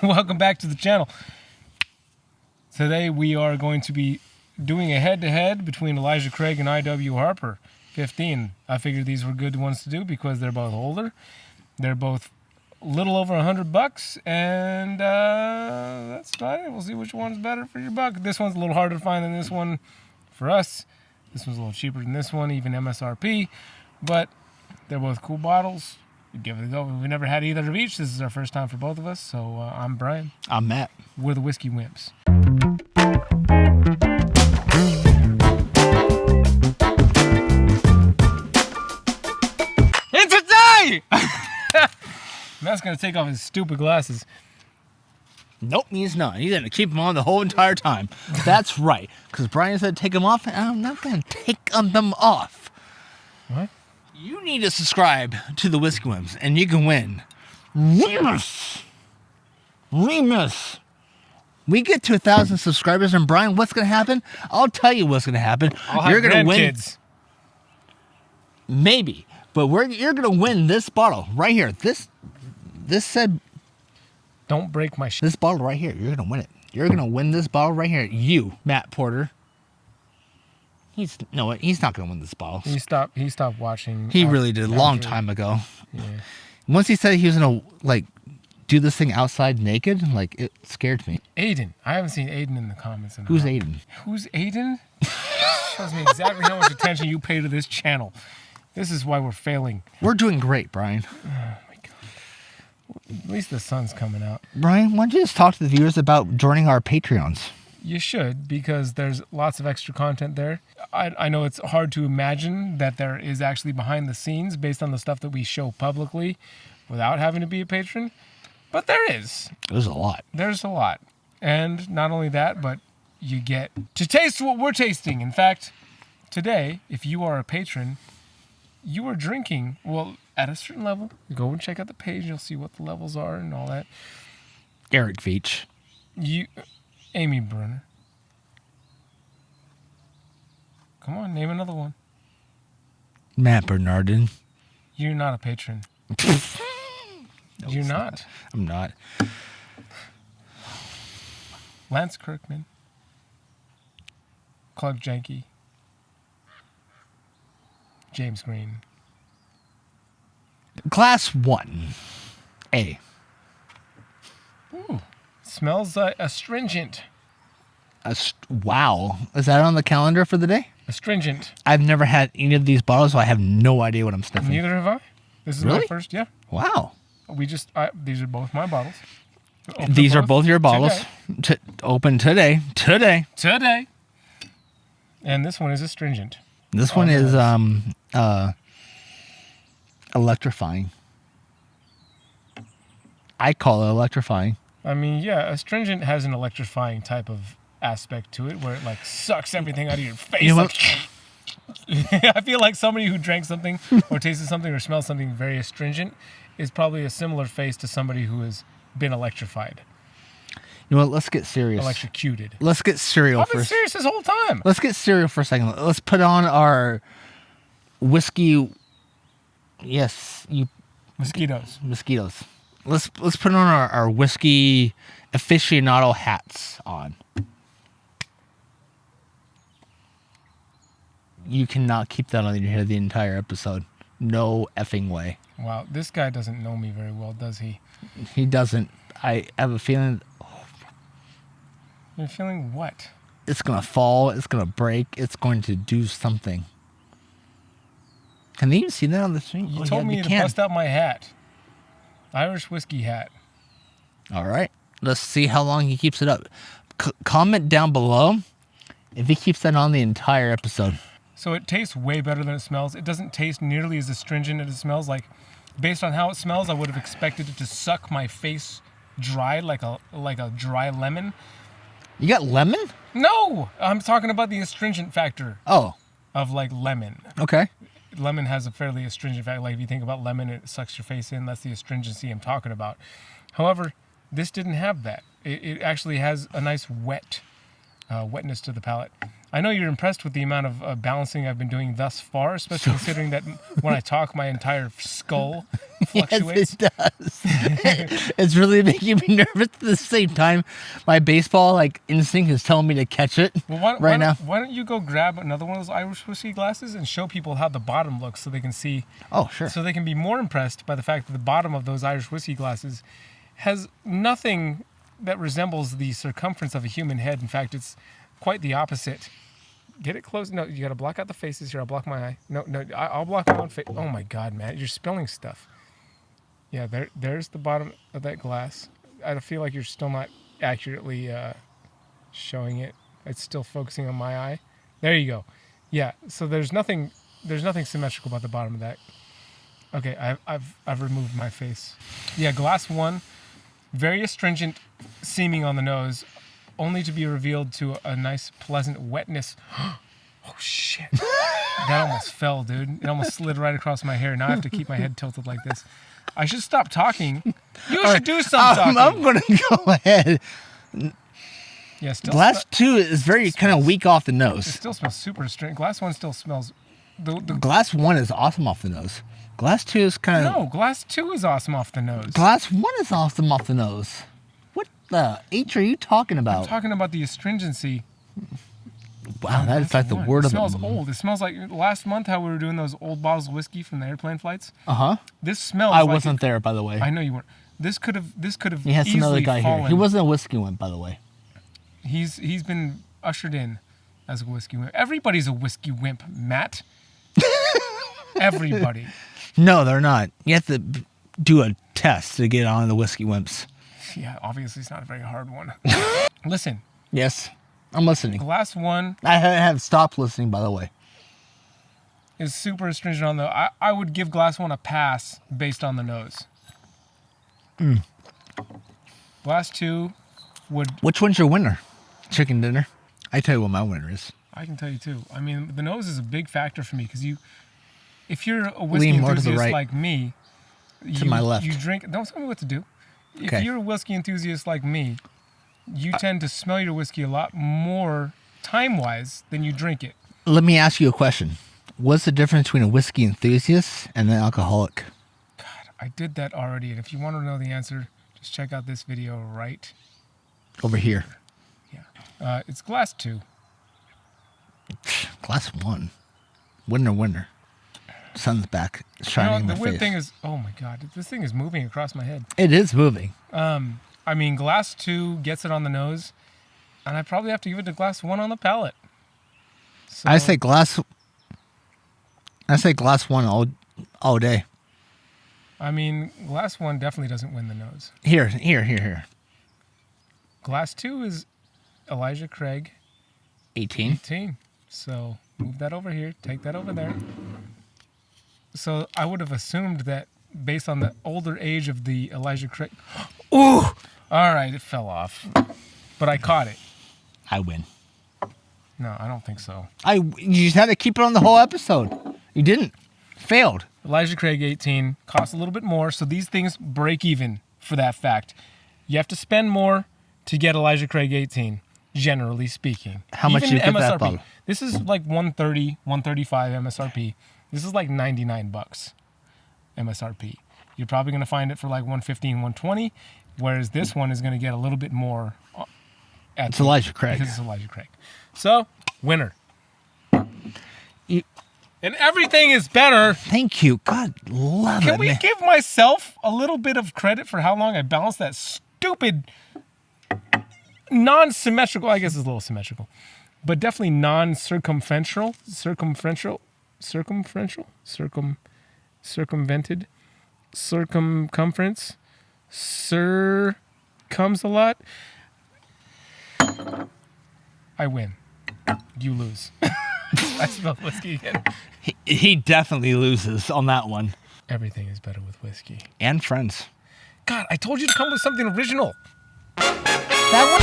Welcome back to the channel. Today we are going to be doing a head-to-head between Elijah Craig and I.W. Harper, 15. I figured these were good ones to do because they're both older. They're both a little over $100, and that's about it. We'll see which one's better for your buck. This one's a little harder to find than this one for us. This one's a little cheaper than this one, even MSRP, but they're both cool bottles. Give it a go. We've never had either of each. This is our first time for both of us. So I'm Brian. I'm Matt. We're the Whiskey Wimps. It's a day! Matt's going to take off his stupid glasses. Nope, he's not. He's going to keep them on the whole entire time. That's right. Because Brian said take them off, and I'm not going to take them off. What? You need to subscribe to the Whiskey Wimps, and you can win. Remus! We get to 1,000 subscribers, and Brian, what's going to happen? I'll tell you what's going to happen. You're going to win. Maybe. But you're going to win this bottle right here. This said... Don't break my shit. This bottle right here. You're going to win it. You're going to win this bottle right here. You, Matt Porter. He's not going to win this bottle. He stopped watching. He really did a long time ago. Yeah. Once he said he was going to, do this thing outside naked, it scared me. Aiden. I haven't seen Aiden in the comments. Who's Aiden? Who's Aiden? Shows me exactly how much attention you pay to this channel. This is why we're failing. We're doing great, Brian. Oh, my God. At least the sun's coming out. Brian, why don't you just talk to the viewers about joining our Patreons? You should, because there's lots of extra content there. I know it's hard to imagine that there is actually behind the scenes based on the stuff that we show publicly without having to be a patron, but there is. There's a lot. There's a lot. And not only that, but you get to taste what we're tasting. In fact, today, if you are a patron, you are drinking, well, at a certain level. Go and check out the page. You'll see what the levels are and all that. Eric Veach. Amy Brunner. Come on, name another one. Matt Bernardin. You're not a patron. No, You're not. I'm not. Lance Kirkman. Clark Janke. James Green. Class 1A. Ooh. Smells astringent. Wow. Is that on the calendar for the day? Astringent. I've never had any of these bottles, so I have no idea what I'm sniffing. Neither have I. This is Really? my first, yeah. Wow. These are both my bottles. These are both your bottles. Open today. Today. And this one is astringent. This one is electrifying. I call it electrifying. I mean, yeah, astringent has an electrifying type of aspect to it where it sucks everything out of your face. You know what? I feel like somebody who drank something or tasted something or smelled something very astringent is probably a similar face to somebody who has been electrified. You know what? Let's get serious. Electrocuted. Let's get cereal I've been first. serious this whole time. Let's get cereal for a second. Let's put on our Yes, Mosquitoes. Let's put on our whiskey aficionado hats on. You cannot keep that on your head the entire episode. No effing way. Wow, this guy doesn't know me very well, does he? He doesn't. I have a feeling You're feeling what? it's going to fall. It's going to break. It's going to do something. Can they even see that on the screen? You told me to bust out my hat. Irish whiskey hat. All right. Let's see how long he keeps it up. Comment down below if he keeps that on the entire episode. So it tastes way better than it smells. It doesn't taste nearly as astringent as it smells. Based on how it smells, I would have expected it to suck my face dry like a dry lemon. You got lemon? No! I'm talking about the astringent factor Oh. of lemon. Okay. Lemon has a fairly astringent factor. If you think about lemon, it sucks your face in. That's the astringency I'm talking about. However, this didn't have that. It actually has a nice wetness to the palate. I know you're impressed with the amount of balancing I've been doing thus far, especially considering that when I talk, my entire skull fluctuates. Yes, it does. It's really making me nervous at the same time. My baseball instinct is telling me to catch it Well, now. Why don't you go grab another one of those Irish whiskey glasses and show people how the bottom looks so they can see. Oh, sure. So they can be more impressed by the fact that the bottom of those Irish whiskey glasses has nothing that resembles the circumference of a human head. In fact, it's quite the opposite. Get it close. No, you got to block out the faces here. I'll block my eye. No, I'll block my own face. Oh my God, Matt, you're spilling stuff. Yeah, there's the bottom of that glass. I feel like you're still not accurately showing it. It's still focusing on my eye. There you go. Yeah. So there's nothing symmetrical about the bottom of that. Okay, I've removed my face. Yeah, glass 1, very astringent seeming on the nose, only to be revealed to a nice, pleasant wetness. Oh, shit. That almost fell, dude. It almost slid right across my hair. Now I have to keep my head tilted like this. I should stop talking. You should do some talking. I'm going to go ahead. Yeah, still Glass 2 is very kind of weak off the it nose. still smells super astringent. Glass 1 still smells... Glass 1 is awesome off the nose. Glass 2 is kind of... No, glass 2 is awesome off the nose. Glass 1 is awesome off the nose. What the H are you talking about? I'm talking about the astringency. Wow, that is like the word It of smells the... old. It smells like last month how we were doing those old bottles of whiskey from the airplane flights. Uh-huh. This smells I like wasn't there, by the way. I know you weren't. This could have He has some other easily guy fallen. here. He wasn't a whiskey one, by the way. He's been ushered in as a whiskey wimp. Everybody's a whiskey wimp, Matt. Everybody. No, they're not. You have to do a test to get on the whiskey wimps. Yeah, obviously it's not a very hard one. Listen, Yes, I'm listening. glass 1 I have stopped listening, by the way. is super astringent on the... I would give glass 1 a pass based on the nose. Glass 2 would... Which one's your winner? Chicken dinner? I tell you what my winner is. I can tell you too. I mean, the nose is a big factor for me because if you're a whiskey Lean more to the enthusiast right. like me, To my left. you drink. Don't tell me what to do. If Okay. you're a whiskey enthusiast like me, you tend to smell your whiskey a lot more time-wise than you drink it. Let me ask you a question. What's the difference between a whiskey enthusiast and an alcoholic? God, I did that already, and if you want to know the answer, just check out this video right. Over here. Yeah, it's glass 2. Glass 1. Winner. Sun's back. Shining in the my weird face. thing is, oh my God, this thing is moving across my head. It is moving. I mean, glass 2 gets it on the nose, and I probably have to give it to glass 1 on the palate. So, I say glass 1 all day. I mean, glass 1 definitely doesn't win the nose. Here. Glass 2 is Elijah Craig 18. 18. So move that over here, take that over there. So I would have assumed that based on the older age of the Elijah Craig. Ooh! All right, it fell off. But I caught it. I win. No, I don't think so. You just had to keep it on the whole episode. You didn't. Failed. Elijah Craig 18 costs a little bit more, so these things break even for that fact. You have to spend more to get Elijah Craig 18, generally speaking. How much Even you get that MSRP. bottle? This is like 130, 135 MSRP. This is like $99 MSRP. You're probably going to find it for like 115, 120, whereas this one is going to get a little bit more. It's Elijah Craig. Because it's Elijah Craig. So, winner. You- And everything is better. Thank you. God love it. Can we man. give myself a little bit of credit for how long I balanced that stupid non-symmetrical, I guess it's a little symmetrical, but definitely non-circumferential, circumvented, circumference, comes a lot. I win. You lose. I spelled whiskey again. He definitely loses on that one. Everything is better with whiskey. And friends. God, I told you to come with something original. That one?